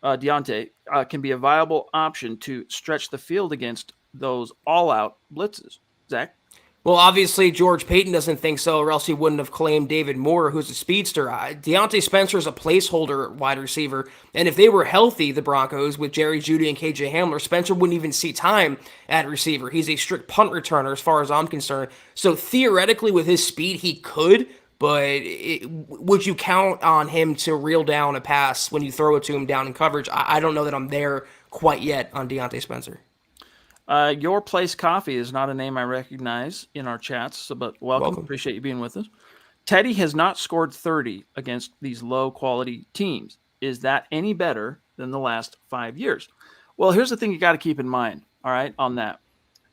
Deontay can be a viable option to stretch the field against those all-out blitzes? Zach? Well, obviously, George Payton doesn't think so, or else he wouldn't have claimed David Moore, who's a speedster. Deontay Spencer is a placeholder wide receiver, and if they were healthy, the Broncos, with Jerry Jeudy and KJ Hamler, Spencer wouldn't even see time at receiver. He's a strict punt returner as far as I'm concerned. So theoretically, with his speed, he could, but would you count on him to reel down a pass when you throw it to him down in coverage? I don't know that I'm there quite yet on Deontay Spencer. Your Place Coffee is not a name I recognize in our chats, but welcome. Appreciate you being with us. Teddy has not scored 30 against these low-quality teams. Is that any better than the last 5 years? Well, here's the thing you got to keep in mind, all right, on that.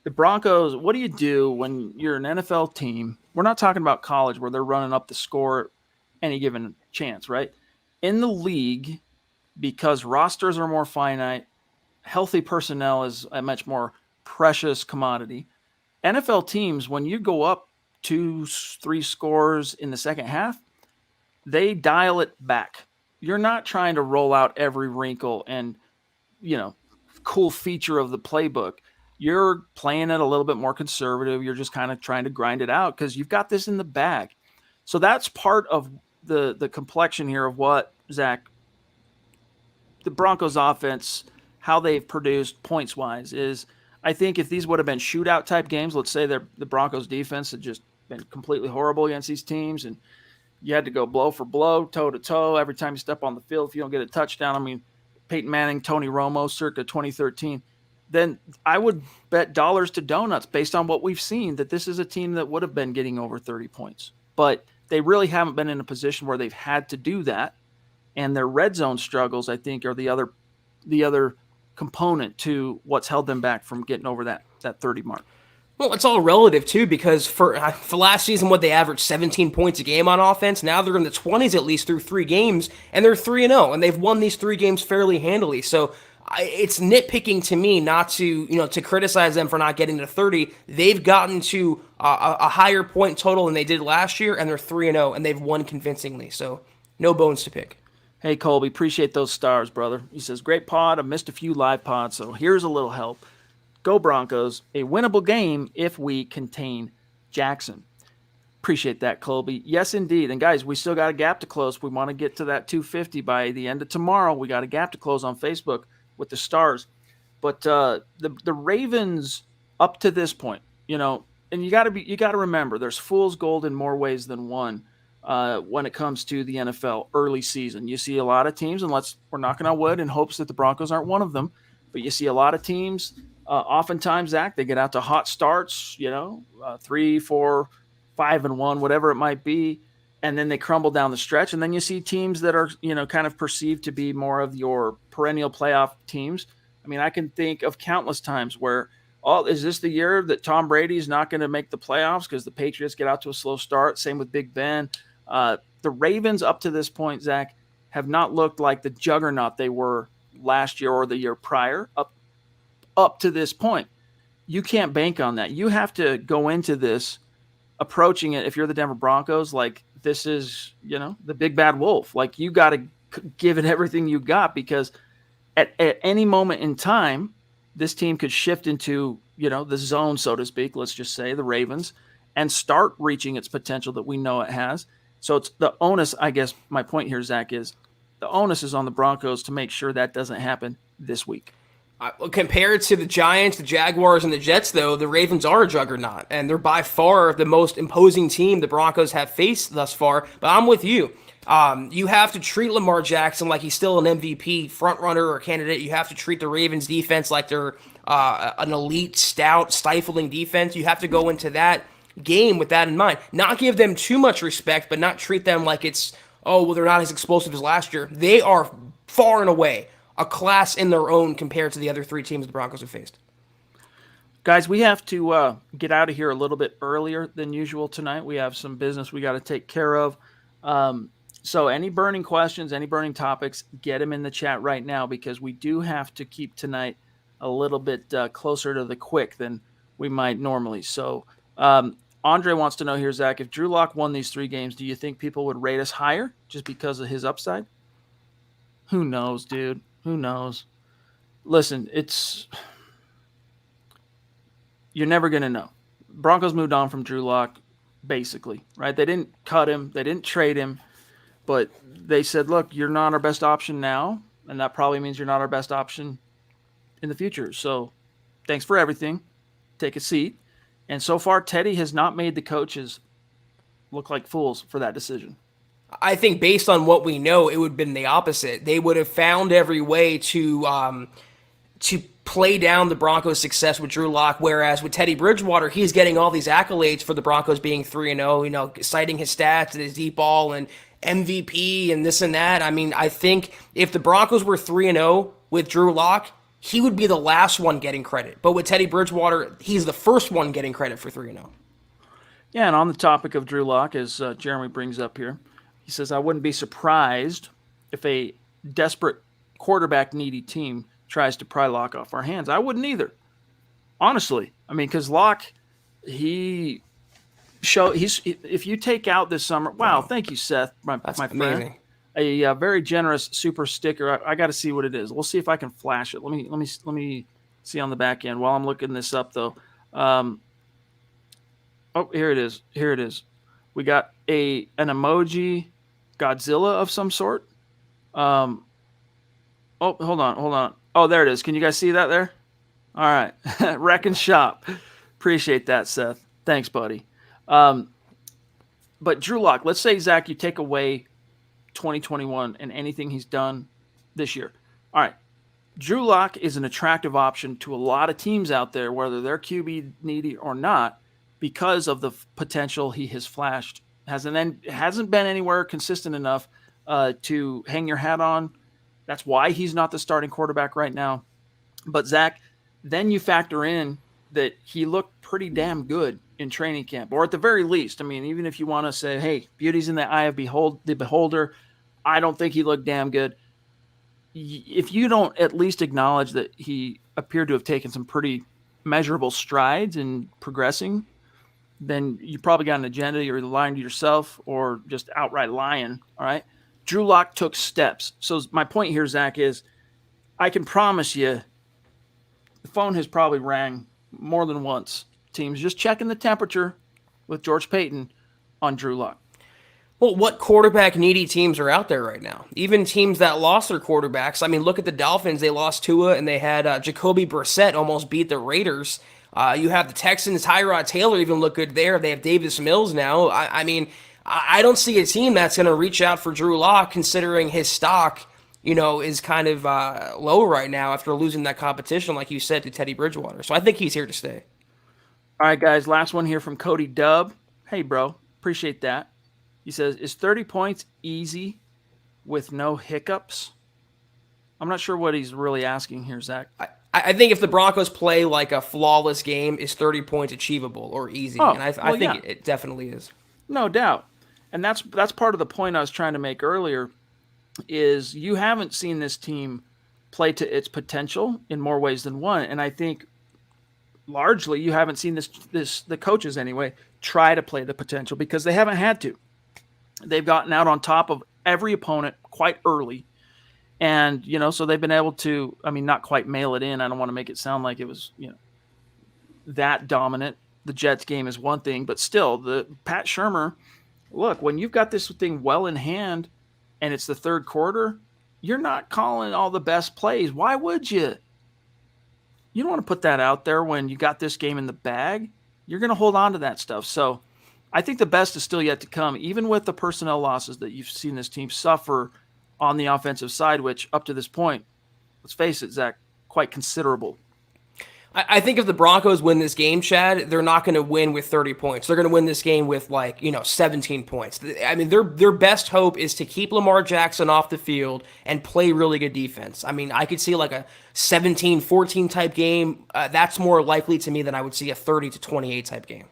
The Broncos, what do you do when you're an NFL team? We're not talking about college where they're running up the score any given chance, right? In the league, because rosters are more finite, healthy personnel is a much more precious commodity. NFL teams, when you go up 2-3 scores in the second half, they dial it back. You're not trying to roll out every wrinkle and, cool feature of the playbook. You're playing it a little bit more conservative. You're just kind of trying to grind it out because you've got this in the bag. So that's part of the complexion here of what, Zach, the Broncos offense, how they've produced points-wise is, I think if these would have been shootout-type games, let's say the Broncos defense had just been completely horrible against these teams and you had to go blow for blow, toe-to-toe, every time you step on the field. If you don't get a touchdown, I mean, Peyton Manning, Tony Romo, circa 2013, then I would bet dollars to donuts based on what we've seen that this is a team that would have been getting over 30 points. But they really haven't been in a position where they've had to do that. And their red zone struggles, I think, are the other component to what's held them back from getting over that 30 mark. Well, it's all relative, too, because for last season, they averaged 17 points a game on offense. Now they're in the 20s at least through 3 games, and they're 3-0, and they've won these 3 games fairly handily. So it's nitpicking to me not to, to criticize them for not getting to 30. They've gotten to a higher point total than they did last year, and they're 3-0, and they've won convincingly. So no bones to pick. Hey, Colby, appreciate those stars, brother. He says, great pod. I missed a few live pods, so here's a little help. Go Broncos. A winnable game if we contain Jackson. Appreciate that, Colby. Yes, indeed. And, guys, we still got a gap to close. We want to get to that 250 by the end of tomorrow. We got a gap to close on Facebook with the stars. But the Ravens, up to this point, and you got to remember, there's fool's gold in more ways than one. when it comes to the NFL early season. You see a lot of teams, and we're knocking on wood in hopes that the Broncos aren't one of them, but you see a lot of teams. Oftentimes, Zach, they get out to hot starts, 3, 4, 5-1, whatever it might be, and then they crumble down the stretch. And then you see teams that are, kind of perceived to be more of your perennial playoff teams. I mean, I can think of countless times where, is this the year that Tom Brady's not going to make the playoffs because the Patriots get out to a slow start? Same with Big Ben. The Ravens up to this point, Zach, have not looked like the juggernaut they were last year or the year prior. Up to this point, you can't bank on that. You have to go into this approaching it, if you're the Denver Broncos, like this is, the big bad wolf. Like you got to give it everything you got, because at any moment in time, this team could shift into, the zone, so to speak, let's just say the Ravens, and start reaching its potential that we know it has. So it's the onus, I guess my point here, Zach, is the onus is on the Broncos to make sure that doesn't happen this week. Compared to the Giants, the Jaguars, and the Jets, though, the Ravens are a juggernaut, and they're by far the most imposing team the Broncos have faced thus far. But I'm with you. You have to treat Lamar Jackson like he's still an MVP frontrunner or candidate. You have to treat the Ravens defense like they're an elite, stout, stifling defense. You have to go into that game with that in mind. Not give them too much respect, but not treat them like it's, they're not as explosive as last year. They are far and away a class in their own compared to the other three teams the Broncos have faced. Guys, we have to get out of here a little bit earlier than usual tonight. We have some business we got to take care of. So any burning questions, any burning topics, get them in the chat right now, because we do have to keep tonight a little bit closer to the quick than we might normally. So Andre wants to know here, Zach, if Drew Lock won these 3 games, do you think people would rate us higher just because of his upside? Who knows, dude? Who knows? Listen, you're never going to know. Broncos moved on from Drew Lock, basically, right? They didn't cut him. They didn't trade him. But they said, look, you're not our best option now, and that probably means you're not our best option in the future. So thanks for everything. Take a seat. And so far, Teddy has not made the coaches look like fools for that decision. I think based on what we know, it would have been the opposite. They would have found every way to play down the Broncos' success with Drew Lock, whereas with Teddy Bridgewater, he's getting all these accolades for the Broncos being 3-0, citing his stats and his deep ball and MVP and this and that. I mean, I think if the Broncos were 3-0 with Drew Lock, he would be the last one getting credit. But with Teddy Bridgewater, he's the first one getting credit for 3-0. Yeah, and on the topic of Drew Lock, as Jeremy brings up here, he says, I wouldn't be surprised if a desperate quarterback-needy team tries to pry Lock off our hands. I wouldn't either, honestly. I mean, because Lock, if you take out this summer, wow, thank you, Seth, my friend. A very generous super sticker. I got to see what it is. We'll see if I can flash it. Let me see on the back end while I'm looking this up, though. Here it is. Here it is. We got an emoji Godzilla of some sort. Hold on. Oh, there it is. Can you guys see that there? All right. Wreck and shop. Appreciate that, Seth. Thanks, buddy. But Drew Lock, let's say, Zach, you take away 2021 and anything he's done this year. All right. Drew Lock is an attractive option to a lot of teams out there, whether they're QB needy or not, because of the potential he has flashed. Hasn't been anywhere consistent enough to hang your hat on. That's why he's not the starting quarterback right now. But Zach, then you factor in that he looked pretty damn good in training camp, or at the very least, I mean, even if you want to say, hey, beauty's in the eye of the beholder, I don't think he looked damn good. If you don't at least acknowledge that he appeared to have taken some pretty measurable strides in progressing, then you probably got an agenda. You're either lying to yourself or just outright lying. All right. Drew Lock took steps. So my point here, Zach, is I can promise you the phone has probably rang more than once. Teams just checking the temperature with George Payton on Drew Lock. Well, what quarterback needy teams are out there right now? Even teams that lost their quarterbacks. I mean, look at the Dolphins. They lost Tua, and they had Jacoby Brissett almost beat the Raiders. You have the Texans. Tyrod Taylor even look good there. They have Davis Mills now. I mean, I don't see a team that's going to reach out for Drew Lock, considering his stock, is kind of low right now after losing that competition, like you said, to Teddy Bridgewater. So I think he's here to stay. All right, guys, last one here from Cody Dub. Hey, bro, appreciate that. He says, is 30 points easy with no hiccups? I'm not sure what he's really asking here, Zach. I think if the Broncos play like a flawless game, is 30 points achievable or easy? And I think it definitely is. No doubt. And that's part of the point I was trying to make earlier, is you haven't seen this team play to its potential in more ways than one. And I think largely you haven't seen the coaches anyway try to play the potential because they haven't had to. They've gotten out on top of every opponent quite early. And, so they've been able to, not quite mail it in. I don't want to make it sound like it was, that dominant. The Jets game is one thing, but still, the Pat Shurmur, look, when you've got this thing well in hand and it's the third quarter, you're not calling all the best plays. Why would you? You don't want to put that out there when you got this game in the bag. You're going to hold on to that stuff. So I think the best is still yet to come, even with the personnel losses that you've seen this team suffer on the offensive side, which up to this point, let's face it, Zach, quite considerable. I think if the Broncos win this game, Chad, they're not going to win with 30 points. They're going to win this game with 17 points. Their best hope is to keep Lamar Jackson off the field and play really good defense. I could see like a 17-14 type game. That's more likely to me than I would see a 30-28 type game.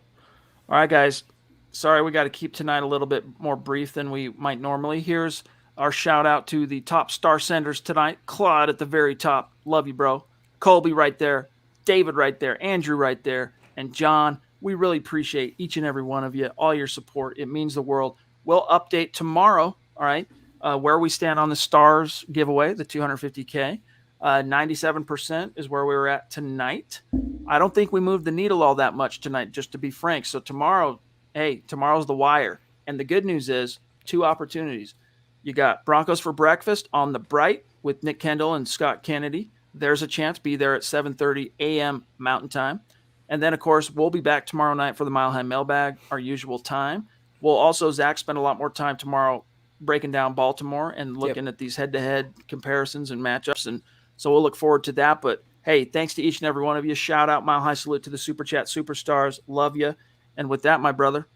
All right, guys. Sorry, we got to keep tonight a little bit more brief than we might normally. Here's our shout out to the top star senders tonight. Claude at the very top. Love you, bro. Colby right there. David right there. Andrew right there. And John, we really appreciate each and every one of you, all your support. It means the world. We'll update tomorrow, all right, where we stand on the stars giveaway, the 250K. 97% is where we were at tonight. I don't think we moved the needle all that much tonight, just to be frank. So tomorrow's the wire. And the good news is 2 opportunities. You got Broncos for Breakfast on the Bright with Nick Kendall and Scott Kennedy. There's a chance. Be there at 7:30 a.m. Mountain Time. And then, of course, we'll be back tomorrow night for the Mile High Mailbag, our usual time. We'll also, Zach, spend a lot more time tomorrow breaking down Baltimore and looking at these head-to-head comparisons and matchups. And so we'll look forward to that. But, hey, thanks to each and every one of you. Shout out, Mile High salute to the Super Chat superstars. Love you. And with that, my brother,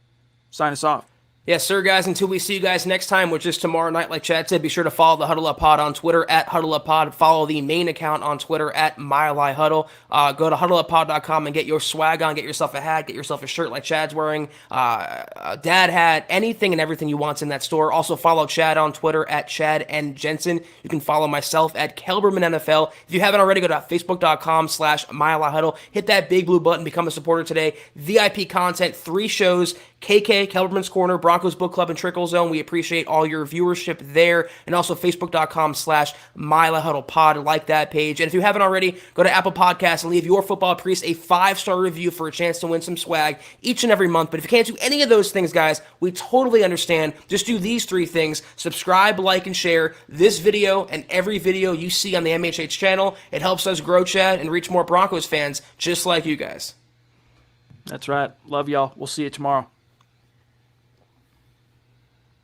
sign us off. Yes, sir, guys. Until we see you guys next time, which is tomorrow night, like Chad said, be sure to follow the Huddle Up Pod on Twitter at Huddle Up Pod. Follow the main account on Twitter at Mile High Huddle. Go to huddleuppod.com and get your swag on. Get yourself a hat. Get yourself a shirt like Chad's wearing. A dad hat. Anything and everything you want in that store. Also follow Chad on Twitter at Chad and Jensen. You can follow myself at Kelberman NFL. If you haven't already, go to facebook.com/Mile High Huddle. Hit that big blue button. Become a supporter today. VIP content. 3 shows. KK, Kelberman's Corner, Broncos Book Club, and Trickle Zone. We appreciate all your viewership there. And also facebook.com/Mile High Huddle Pod. Like that page. And if you haven't already, go to Apple Podcasts and leave your football priest a 5-star review for a chance to win some swag each and every month. But if you can't do any of those things, guys, we totally understand. Just do these 3 things. Subscribe, like, and share this video and every video you see on the MHH channel. It helps us grow, Chad, and reach more Broncos fans just like you guys. That's right. Love y'all. We'll see you tomorrow.